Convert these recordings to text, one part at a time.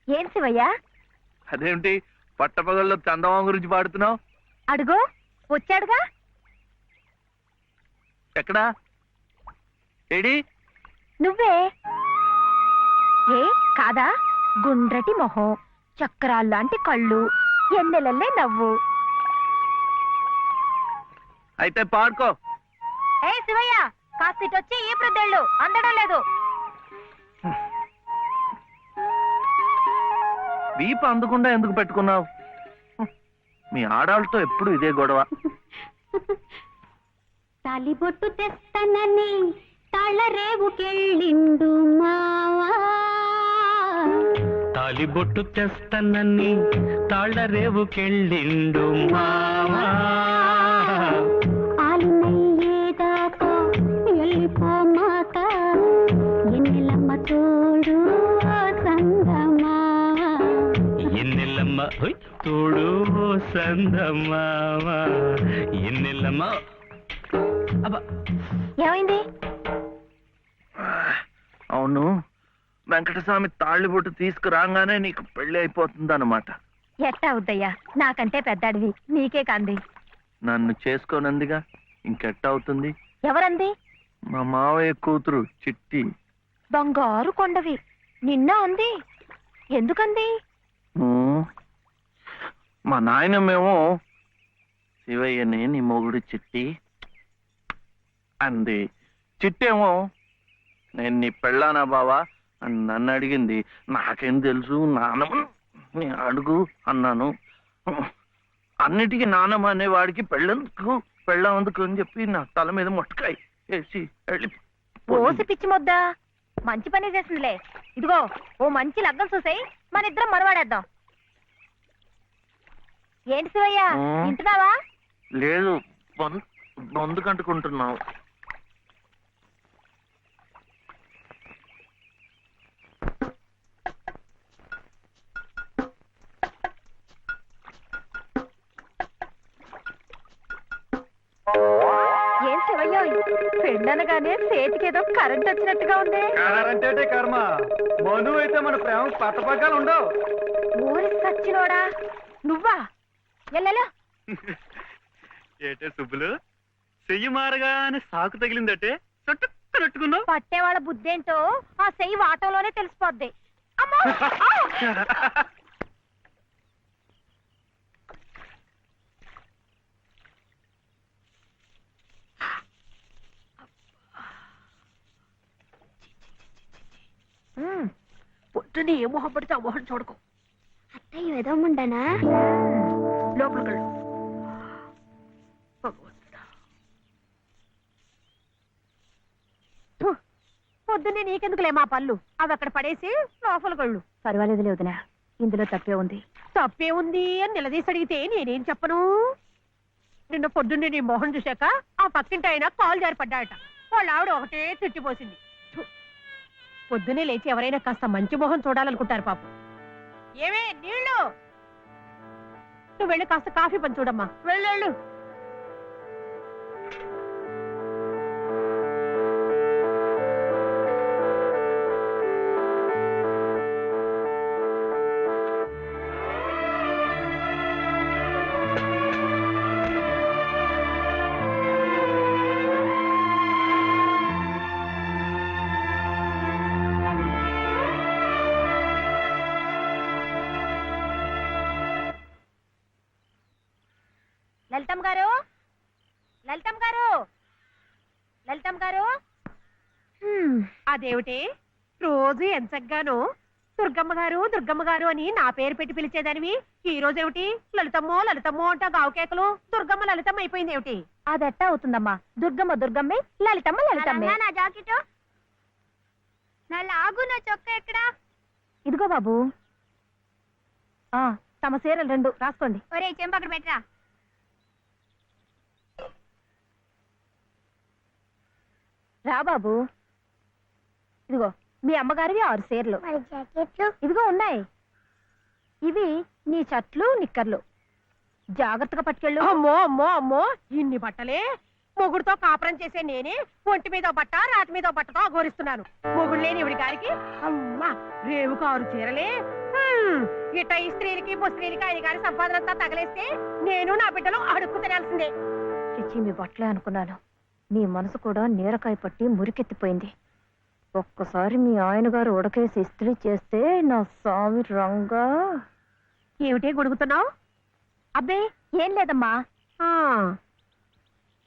ఏం శివయ్యా? అదేమిటి పట్టపగల్లో చందమామ గురించి పాడుతున్నావు? అడుగు వచ్చాడుగా. ఎక్కడా? ఏడి? నువ్వే. ఏ కాదా? గుండ్రటి మొహం, చక్రాల్లాంటి కళ్ళు, ఎన్నెలల్లే నవ్వు. అయితే పాడుకో. ఏ శివయ్య, కాస్తిటొచ్చి ఈ ప్రద్దెళ్ళు అందడం లేదు. వీప అందకుండా ఎందుకు పెట్టుకున్నావు? మీ ఆడాళ్ళతో ఎప్పుడు ఇదే గొడవ. తాలిబొట్టు తెస్తానని తాళరేవుకెళ్ళిండు మావా. తాలిబొట్టు తెస్తానని తాళరేవుకెళ్ళిండు మావా. ఆలినయ్యేదాకా వెళ్ళిపోమాక ఎన్నెలమ్మ తోడు సంగమావా. ఎన్నెల్లమ్మ తోడు సందమావా. ఎన్నెల్లమ్మ. ఏమైంది? అవును, వెంకటస్వామి తాళ్ళిబొట్టు తీసుకురాగానే నీకు పెళ్లి అయిపోతుందన్నమాట. ఎట్టా అవుద్దయ్యా, నాకంటే పెద్దాడివి, నీకే కంది. నన్ను చేసుకోనందిగా, ఇంకెట్ట అవుతుంది? ఎవరంది? మా మావయ్య కూతురు చిట్టి. బంగారు కొండవి, నిన్న అంది. ఎందుకంది? మా నాయనమేమో శివయ్యని నీ మొగుడు చిట్టి అంది. చిట్టేమో నేను నీ పెళ్ళానా బావా అని నన్ను అడిగింది. నాకేం తెలుసు, నానమ్మ నీ అడుగు అన్నాను. అన్నిటికీ నానమ్మ అనేవాడికి పెళ్ళందుకు అని చెప్పి నా తల మీద మొట్టకాయ వేసి వెళ్ళి ఓసి పిచ్చి మొద్దా, మంచి పని చేసిందిలే. ఇదిగో ఓ మంచి లగ్గం చూసాయి, మన ఇద్దరం మరవాడేద్దాం. ఏంటి శివయ్య, వింటున్నావా? లేదు, బొందు కంటుకుంటున్నావు. ఏం శివయ్య, పెండనగానే చేతికేదో కరెంట్ వచ్చినట్టుగా ఉంది. అంటే కర్మ, మధు అయితే మన ప్రేమ పట్టపగ్గాలు ఉండవు. ఊరి సచ్చినోడా నువ్వా? ఎల్లెలో ఏటే సుబ్బులు, చెయ్యి మారగానే సాకు తగిలిందటే చుట్టుకున్నట్టుకున్నావు. పట్టేవాళ్ళ బుద్ధేంటో ఆ చెయ్యి వాటంలోనే తెలిసిపోద్ది. అమ్మా! పొద్దునే ఏ మొహం పడితే ఆ మొహం చూడకు. అత్తయ్య ఏదో ఉండనా లోపలికి పొద్దున్నే నీకెందుకులే మా పళ్ళు, అవి అక్కడ పడేసి లోపలికి వెళ్ళు. పర్వాలేదు లేదునా, ఇందులో తప్పే ఉంది. తప్పే ఉంది అని నిలదీసి అడిగితే నేనేం చెప్పను? నిన్న పొద్దున్నే నీ మొహం చూశాక ఆ పక్కింటి ఆయన కాలు జారిపడ్డాయట. వాళ్ళ ఆవిడ ఒకటే తిట్టిపోసింది. పొద్దునే లేచి ఎవరైనా కాస్త మంచి మొహం చూడాలనుకుంటారు పాపం. ఏమే నీళ్ళు, నువ్వు వెళ్ళి కాస్త కాఫీ పని చూడమ్మా, వెళ్ళు. లలితమ్మ గారు, లలితమ్మ గారు, లలితమ్మ గారు. అదేమిటి రోజు ఎంచగ్గాను దుర్గమ్మ గారు దుర్గమ్మ గారు అని నా పేరు పెట్టి పిలిచేదానివి, ఈ రోజు ఏమిటి లలితమ్మో లలితమ్మో అంటా గావుకేకలు దుర్గమ్మ లలితమ్మ అయిపోయింది ఏమిటి? అదెట్టా అవుతుందమ్మా, దుర్గమ్మ దుర్గమ్మే, లలితమ్మ లలితమ్మే. నా జాకెట్, నా లాగు, నా చొక్క ఎక్కడా? ఇదిగో బాబు, తమ చీరలు 2 రాసుకోండి. ఒరే చెంప అక్కడ పెట్టరా. రా బాబు, ఇదిగో మీ అమ్మగారివి 6 చీరలు. ఇదిగో ఉన్నాయి. ఇవి నీ చట్లు నిక్కర్లు, జాగ్రత్తగా పట్టుకెళ్ళు. అమ్మో అమ్మో అమ్మో, ఇన్ని బట్టలే? మొగుడుతో కాపురం చేసే నేనే ఒంటి మీద బట్ట రాటి మీద బట్టతో అఘోరిస్తున్నాను. మొగుడు లేని ఇవిడి గారికి అమ్మా రేవు కారు చీరలే. ఇట ఈ స్త్రీలకి ముస్త్రీలకి ఆయన గారి సంపాదన అంతా తగలేస్తే నేను నా బిడ్డలు అడుక్కు తినాల్సిందే. చిచ్చి మీ బట్టలే అనుకున్నాను. మీ మనసు కూడా నీరకాయ పట్టి మురికెత్తిపోయింది. ఒక్కసారి మీ ఆయన గారు ఉడకేసి ఇస్త్రీ చేస్తే నా స్వామి రంగా. ఏమిటే గొడుగుతున్నావు? అబ్బే ఏం లేదమ్మా.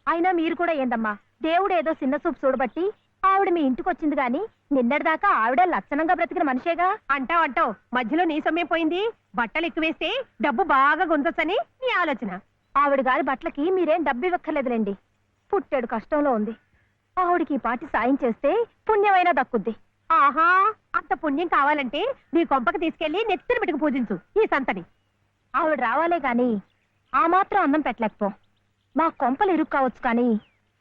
అయినా మీరు కూడా ఏందమ్మా, దేవుడు ఏదో చిన్న చూపు చూడబట్టి ఆవిడ మీ ఇంటికి వచ్చింది గాని నిన్నటిదాకా ఆవిడ లక్షణంగా బ్రతికిన మనిషేగా. అంటావు మధ్యలో నీ సమయం పోయింది. బట్టలు ఎక్కువేస్తే డబ్బు బాగా గుంజొచ్చని నీ ఆలోచన. ఆవిడ గారి బట్టలకి మీరేం డబ్బు ఇవ్వక్కర్లేదులేండి. పుట్టాడు కష్టంలో ఉంది. ఆవిడికి ఈ పాటి సాయం చేస్తే పుణ్యమైనా దక్కుద్ది. ఆహా, అంత పుణ్యం కావాలంటే నీ కొంపకి తీసుకెళ్లి నెత్తిన పెట్టుకు పూజించు ఈ సంతని. ఆవిడ రావాలే గాని ఆ మాత్రం అన్నం పెట్టలేకపో. మా కొంపలు ఇరుక్కు కావచ్చు కానీ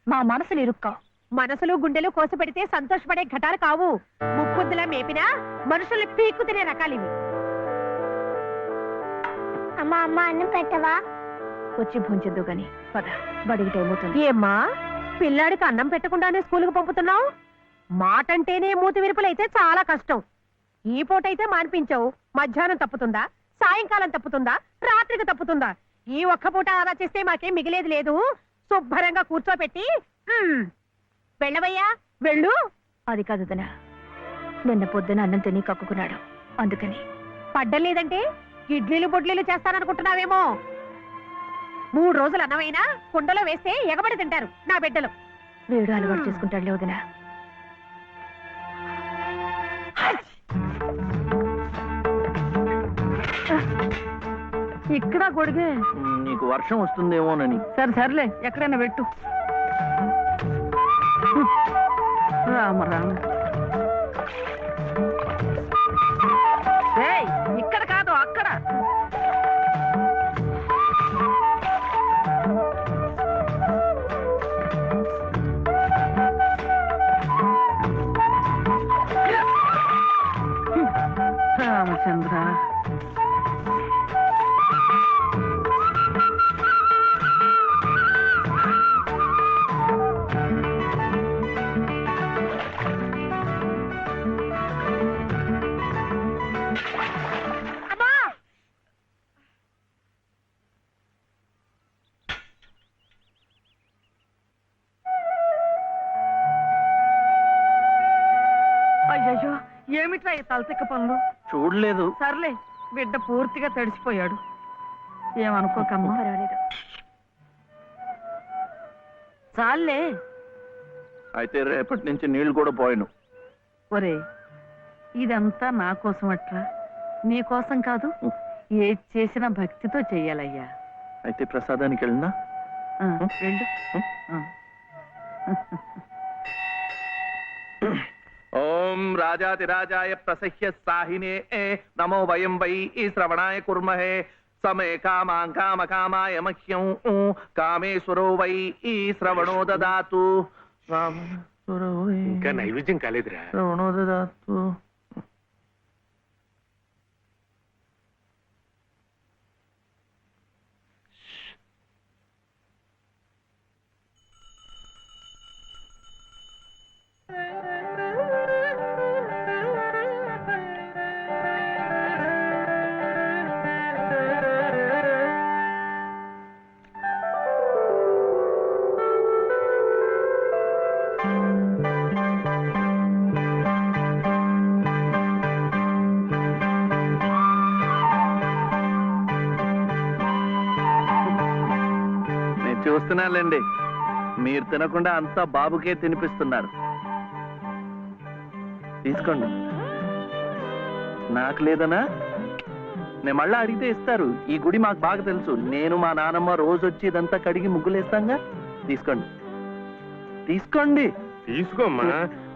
మా మనసులు ఇరుక్కావు. మనసులు గుండెలు కోసి పెడితే సంతోషపడే ఘటాలు కావు. ముప్పుద్దులా మేపినా మనుషుల్ని పీక్కు తినే రకాలివి. అమ్మా అమ్మ అన్నం పెట్టవా? వచ్చి భుంచొద్దు గాని పద, బడికి టైం అవుతుంది. ఏమ్మా పిల్లాడికి అన్నం పెట్టకుండానే స్కూలుకు పంపుతున్నావు? మాటంటేనే మూతి విరుపులైతే చాలా కష్టం. ఈ పూటైతే మాన్పించావు, మధ్యాహ్నం తప్పుతుందా, సాయంకాలం తప్పుతుందా, రాత్రికి తప్పుతుందా? ఈ ఒక్క పూట ఆదా చేస్తే మాకేం మిగిలేదు లేదు. శుభ్రంగా కూర్చోపెట్టి వెళ్ళవయ్యా వెళ్ళు. అది కాదు వదినా, నిన్న పొద్దున అన్నం తిని కక్కుకున్నాడు, అందుకని. పడ్డలేదంటే ఇడ్లీలు బొడ్లీలు చేస్తాననుకుంటున్నావేమో. 3 రోజులు అన్నమైనా కుండలో వేస్తే ఎగబడి తింటారు నా బిడ్డలు. వేడు అలవాటు చేసుకుంటాడులే వదినా. ఇక్కడ గొడిగే. నీకు వర్షం వస్తుందేమోనని. సర్లే ఎక్కడైనా పెట్టు. రామ రామ. ఇక్కడ కాదు అక్కడ. రామచంద్ర, అయ్యయ్యో ఏమిట్రా ఈ తలతిక్క పనులు? చూడలేదు. సర్లే, బిడ్డ పూర్తిగా తడిసిపోయాడు. ఏమనుకోకమ్మా. పర్వాలేదు. చాలే. అయితే రేపటి నుంచి నీళ్లు కూడా పోయను. ఒరే, ఇదంతా నా కోసం అట్రా, నీ కోసం కాదు. ఏది చేసినా భక్తితో చెయ్యాలయ్యా. అయితే ప్రసాదానికి వెళ్ళినా. వెళ్ళు. ఓం రాజాతిరాజాయ ప్రసహ్య సాహినే నమో వయం వై శ్రవణాయ కుర్మహే సమే కామాం కామకామాయ మహ్యం కామేశ్వరో వై శ్రవణో దదాతు. ఇంకా నైవేద్యం కాలేదురా. శ్రవణో దదాతు. చూస్తున్నానులేండి, మీరు తినకుండా అంతా బాబుకే తినిపిస్తున్నారు. తీసుకోండి. నాకు లేదనా? నేను మళ్ళా అడిగితే ఇస్తారు. ఈ గుడి మాకు బాగా తెలుసు. నేను మా నానమ్మ రోజు వచ్చి ఇదంతా కడిగి ముగ్గులేస్తాంగా. తీసుకోండి తీసుకోండి. తీసుకోమ్మా.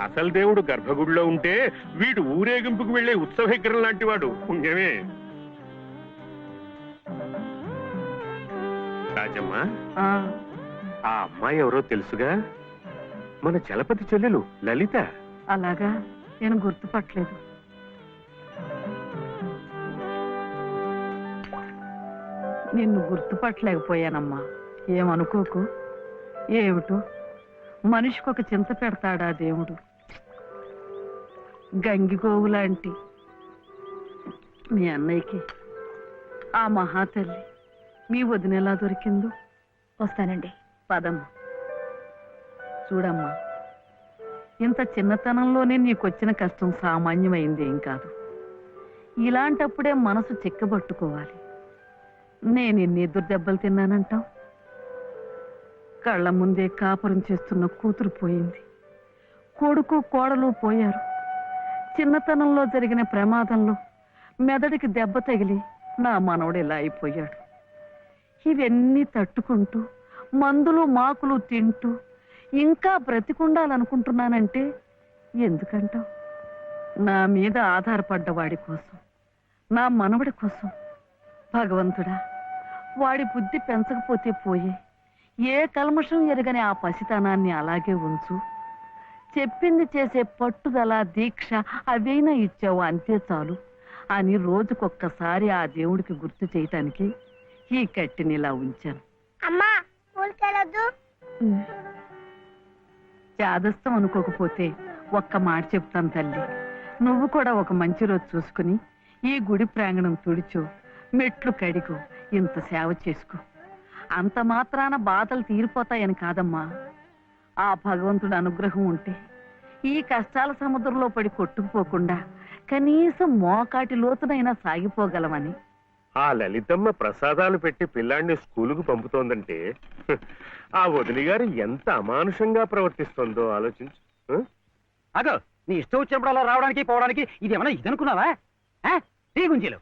అసలు దేవుడు గర్భగుడిలో ఉంటే వీడు ఊరేగింపుకు వెళ్లే ఉత్సవ విగ్రహం లాంటి వాడు. పుణ్యమే. రాజమ్మా, ఆ అమ్మాయి ఎవరో తెలుసుగా? మన చలపతి చెల్లెలు లలిత. అలాగా, నేను గుర్తుపట్టలేదు. నిన్ను గుర్తుపట్టలేకపోయానమ్మా, ఏమనుకోకు. ఏమిటో మనిషికొక చింత పెడతాడా దేవుడు. గంగిగోవు లాంటి మీ అన్నయ్యకి ఆ మహాతల్లి మీ వదిన ఎలా దొరికిందో. వస్తానండి. పదమ్మా. చూడమ్మా, ఇంత చిన్నతనంలోనే నీకొచ్చిన కష్టం సామాన్యమైంది ఏం కాదు. ఇలాంటప్పుడే మనసు చిక్కబట్టుకోవాలి. నేను ఎన్ని ఎదురు దెబ్బలు తిన్నానంటావు? కళ్ళ ముందే కాపురం చేస్తున్న కూతురు పోయింది, కొడుకు కోడలు పోయారు. చిన్నతనంలో జరిగిన ప్రమాదంలో మెదడికి దెబ్బ తగిలి నా మనవడు ఇలా అయిపోయాడు. ఇవన్నీ తట్టుకుంటూ మందులు మాకులు తింటూ ఇంకా బ్రతికుండాలనుకుంటున్నానంటే ఎందుకంటావు? నా మీద ఆధారపడ్డ వాడి కోసం, నా మనవడి కోసం. భగవంతుడా, వాడి బుద్ధి పెంచకపోతే పోయే, ఏ కల్మషం ఎరగని ఆ పసితనాన్ని అలాగే ఉంచు. చెప్పింది చేసే పట్టుదల, దీక్ష అవైనా ఇచ్చావు, అంతే చాలు అని రోజుకొక్కసారి ఆ దేవుడికి గుర్తు చేయటానికి ఈ కట్టిని ఇలా ఉంచాను. అమ్మా స్కూల్కి వెళ్ళొద్దు. చాదస్తం అనుకోకపోతే ఒక్క మాట చెప్తాను తల్లి. నువ్వు కూడా ఒక మంచి రోజు చూసుకుని ఈ గుడి ప్రాంగణం తుడిచో, మెట్లు కడిగో, ఇంత సేవ చేసుకో. అంత మాత్రాన బాధలు తీరిపోతాయని కాదమ్మా. ఆ భగవంతుడి అనుగ్రహం ఉంటే ఈ కష్టాల సముద్రంలో పడి కొట్టుకుపోకుండా కనీసం మోకాటి లోతునైనా సాగిపోగలమని. ఆ లలితమ్మ ప్రసాదాలు పెట్టి పిల్లాడిని స్కూలుకు పంపుతోందంటే ఆ వదిలి గారు ఎంత అమానుషంగా ప్రవర్తిస్తుందో ఆలోచించు. అగో, నీ ఇష్టం వచ్చినప్పుడు అలా రావడానికి పోవడానికి ఇది ఏమన్నా ఇదనుకున్నావా? టీ గుంజీలు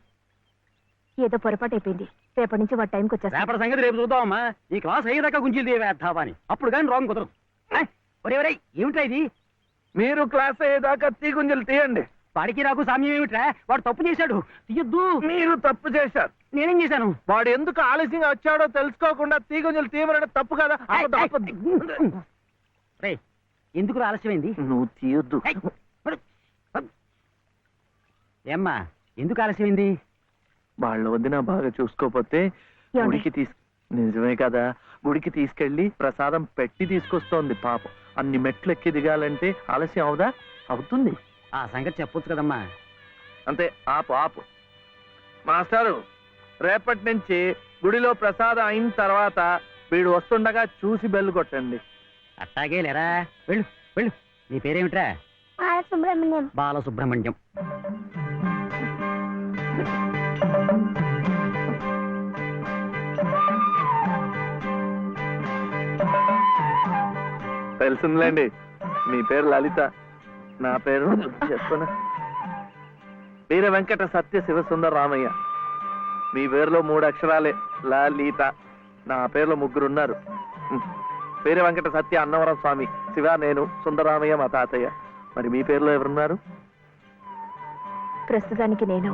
ఏదో పొరపాటు అయిపోయింది. రేపటి నుంచి వాడి టైంకి వచ్చేస్తా. రేపటి సంగతి రేపు చూద్దామమ్మా. ఈ క్లాస్ అయ్యేదాకా గుంజీలు వేద్దావా అని. అప్పుడు కానీ రాంగ్ కుదరదు. ఒరే ఏమిట్రా ఇది? మీరు క్లాస్ అయ్యేదాకా తీగుంజలు తీయండి. వాడికి నాకు సామ్యం ఏమిట్రా? వాడు తప్పు చేశాడు, తీయొద్దు. మీరు తప్పు చేశారు. నేనేం చేశాను? వాడు ఎందుకు ఆలస్యంగా వచ్చాడో తెలుసుకోకుండా తీగుంజలు తీయమనడం తప్పు కదా. రే, ఎందుకు ఆలస్యమైంది? నువ్వు తీయొద్దు. ఏమ్మా, ఎందుకు ఆలస్యమైంది? వాళ్ళ వదిన బాగా చూసుకోపోతే గుడికి నిజమే కదా, గుడికి తీసుకెళ్లి ప్రసాదం పెట్టి తీసుకొస్తోంది పాపం. అన్ని మెట్లు ఎక్కి దిగాలంటే ఆలస్యం అవుదా? అవుతుంది. ఆ సంగతి చెప్పొచ్చు కదమ్మా. అంతే, ఆపు ఆపు. మాస్టారు, రేపటి నుంచి గుడిలో ప్రసాదం అయిన తర్వాత వీడు వస్తుండగా చూసి బెల్లు కొట్టండి. అట్టాగే లేరా, వెళ్ళు వెళ్ళు. నీ పేరేమిట్రా? బాలసుబ్రహ్మణ్యం. బాలసుబ్రహ్మణ్యం. తెలిసిందిలేండి, మీ పేరు లలిత, నా పేరు చెప్పనా వీర వెంకట సత్య శివసుందర రామయ్య. మీ పేరులో 3 అక్షరాలే, లలిత. నా పేరులో 3 ఉన్నారు. వీర వెంకట సత్య అన్నవరం స్వామి, శివ నేను, సుందరరామయ్య మా తాతయ్య. మరి మీ పేరులో ఎవరున్నారు? ప్రస్తుతానికి నేను,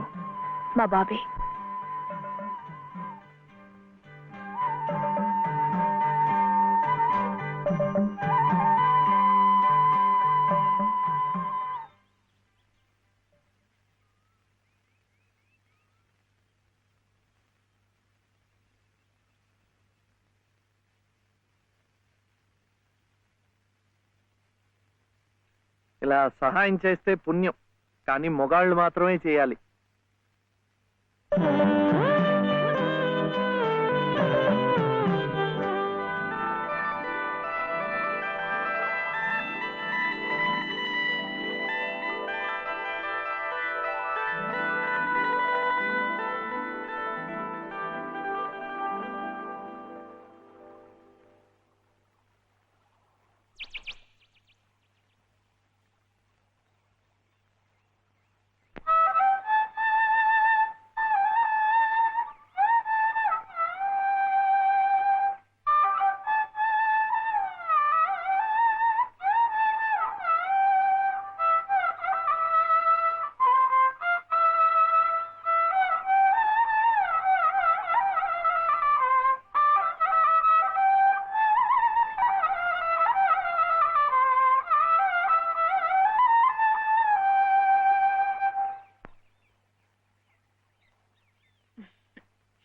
మా బాబే. ఇలా సహాయం చేస్తే పుణ్యం, కానీ మొగాళ్ళు మాత్రమే చేయాలి.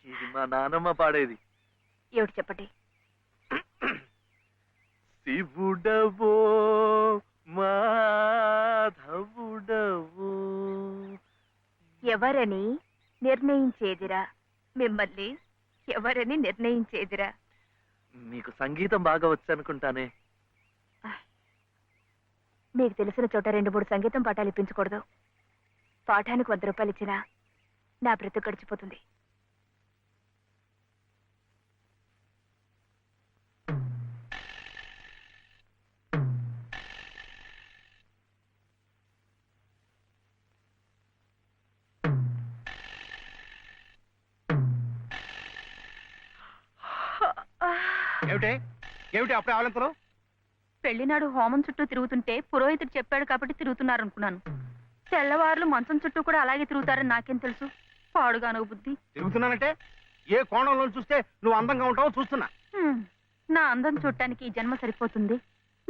ఇది మా నానమ్మ పాడేది. ఏమిటి చెప్పండి. శివుడవో మాధవుడవో. ఎవరని నిర్ణయించేదిరా, మిమ్మల్ని ఎవరని నిర్ణయించేదిరా. మీకు సంగీతం బాగా వచ్చనుకుంటానే. మీకు తెలిసిన చోట 2-3 సంగీతం పాఠాలు ఇప్పించకూడదు. పాఠానికి 100 రూపాయలు ఇచ్చినా నా బ్రతుకు గడిచిపోతుంది. ఏమిటి ఏమిటి అప్పుడే ఆవలింతలు? పెళ్లినాడు హోమం చుట్టూ తిరుగుతుంటే పురోహితుడు చెప్పాడు కాబట్టి తిరుగుతున్నారనుకున్నాను. తెల్లవారులు మంచం చుట్టూ కూడా అలాగే తిరుగుతారని నాకేం తెలుసు. పాడుగాను బుద్ధి. తిరుగుతున్నానంటే ఏ కోణంలో చూస్తే నువ్వు అందంగా ఉంటావో చూస్తున్నా. నా అందం చూడటానికి ఈ జన్మ సరిపోతుంది.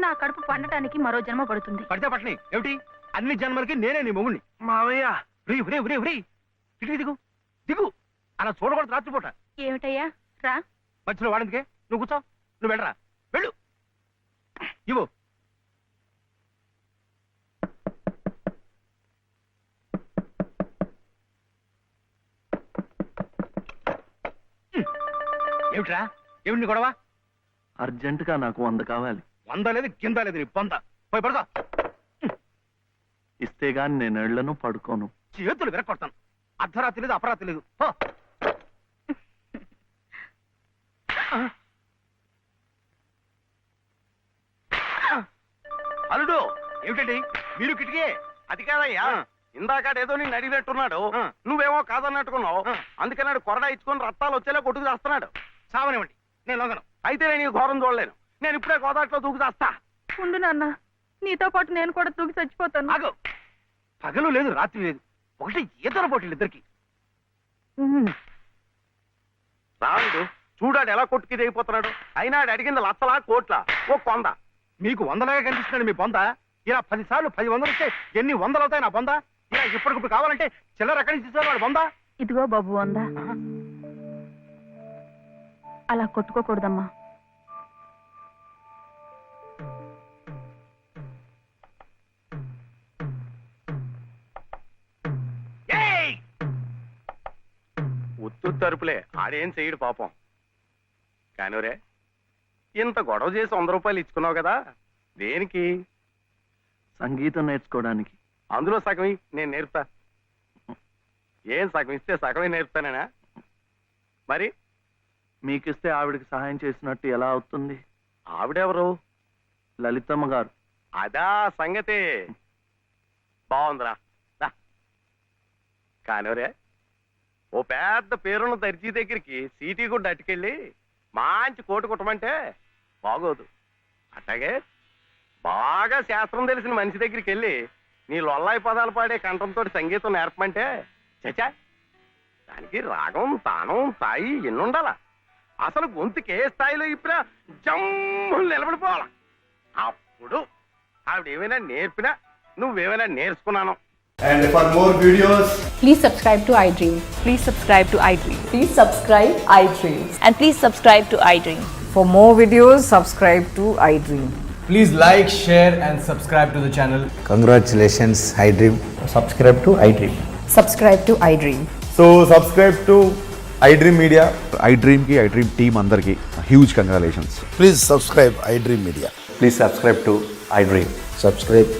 నా కడుపు పండటానికి మరో జన్మ పడుతుంది. పడితే పట్టని ఏమిటి? అన్ని జన్మలకి నేనే నీ మొగుణ్ణి. మావయ్య, ఇటు దిగు దిగు. అలా చూడకూడదు రాత్రిపూట. ఏమిటయ్యా రా. మధ్యలో వాడిందికే నువ్వు కూర్చో. నువ్వు వెళ్ళరా, వెళ్ళు. ఇవ్వు. ఏమిట్రా, ఏమిటి నీ గొడవ? అర్జెంటుగా నాకు 100 కావాలి. 100 లేదు కింద లేదు నీ పొంద. పోయి పడతా. ఇస్తే గాని నేను ఎళ్లను, పడుకోను. చేతులు విరక్కొడతాను. అర్ధరాత్రి లేదు అపరాత్రి లేదు. పో. అల్లుడు, ఏమిటండి మీరు కిటికీ? అది కాదయ్యా, ఇందాకడేదో నేను అడిగినట్టున్నాడు, నువ్వేమో కాదన్నట్టుకున్నావు. అందుకన్నాడు కొరడా ఇచ్చుకొని రక్తాలు వచ్చేలా కొట్టుకు చేస్తున్నాడు. సావనివ్వండి, నేను లొంగను. అయితే నేను ఈ ఘోరం చూడలేను. నేను ఇప్పుడే గోదాట్లో దూకు చేస్తా. ఉండు నాన్న, నీతో పాటు నేను కూడా తూగి చచ్చిపోతాను. ఆగు. పగలు లేదు రాత్రి లేదు, ఒకటి ఈతల పోటీలు ఇద్దరికి. రాముడు చూడాడు ఎలా కొట్టుకి దిగిపోతున్నాడు. అయినా ఆడు అడిగింది లచ్చలా కోట్లా ఓ కొంద. మీకు 100లాగా కనిపిస్తున్నాడు మీ బొంద. ఇలా 10 సార్లు 10 వందలు వస్తే ఎన్ని వందలు అవుతాయి నా బొంద? ఇలా ఇప్పటికిప్పుడు కావాలంటే చిల్లర ఎక్కడి నుంచి తీసుకోవాలి బొంద? ఇదిగో బాబు అందా. అలా కొట్టుకోకూడదమ్మా. ఉత్తు తరుపులే, ఆడేం చెయ్యడు పాపం. కానివరే, ఇంత గొడవ చేసి 100 రూపాయలు ఇచ్చుకున్నావు కదా, దేనికి? సంగీతం నేర్చుకోవడానికి. అందులో సగం నేను నేర్పుతా. ఏం సగం ఇస్తే సగమే నేర్పుతానేనా? మరి మీకిస్తే ఆవిడకి సహాయం చేసినట్టు ఎలా అవుతుంది? ఆవిడెవరు? లలితమ్మ గారు. అదా సంగతి. బాగుందిరా. కానివరే, ఓ పెద్ద పేరున్న దర్జీ దగ్గరికి సీటీ గుడ్డ అట్టుకెళ్ళి మంచి కోటు కుట్టమంటే బాగోదు. అట్లాగే బాగా శాస్త్రం తెలిసిన మనిషి దగ్గరికి వెళ్ళి నీ లొల్లాయి పదాలు పాడే కంఠంతో సంగీతం నేర్పమంటే చచా, దానికి రాగం, తానం, స్థాయి ఎన్నుండాలా? అసలు గొంతుకి ఏ స్థాయిలో ఇప్పుడా జమ్ము నిలబడిపోవాలా. అప్పుడు ఆవిడ ఏమైనా నేర్పినా నువ్వేమైనా నేర్చుకున్నాను. And for more videos, Please subscribe to iDream. Please subscribe to iDream. Please subscribe iDream. And please subscribe to iDream. For more videos, subscribe to iDream. please like, share and subscribe to the channel. Congratulations, iDream. Subscribe to iDream. Subscribe to iDream. So subscribe to iDream Media. iDream ki iDream team andarki huge congratulations. Please subscribe iDream Media. Please subscribe to iDream. Subscribe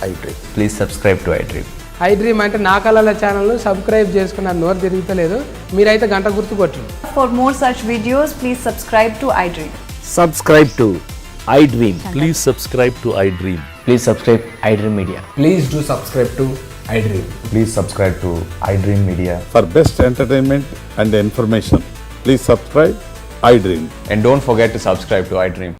iDream. Please subscribe to iDream. iDream అంటే నా కళల channel subscribe చేసుకున్న నోరు తిరుగుతలేదు. మీరైతే గంట గుర్తు కొట్టండి. For more such videos, please subscribe to iDream. Subscribe to iDream. Please subscribe to iDream. Please subscribe iDream Media. Please do subscribe to iDream. Please subscribe to iDream Media. For best entertainment and information, please subscribe iDream. And don't forget to subscribe to iDream.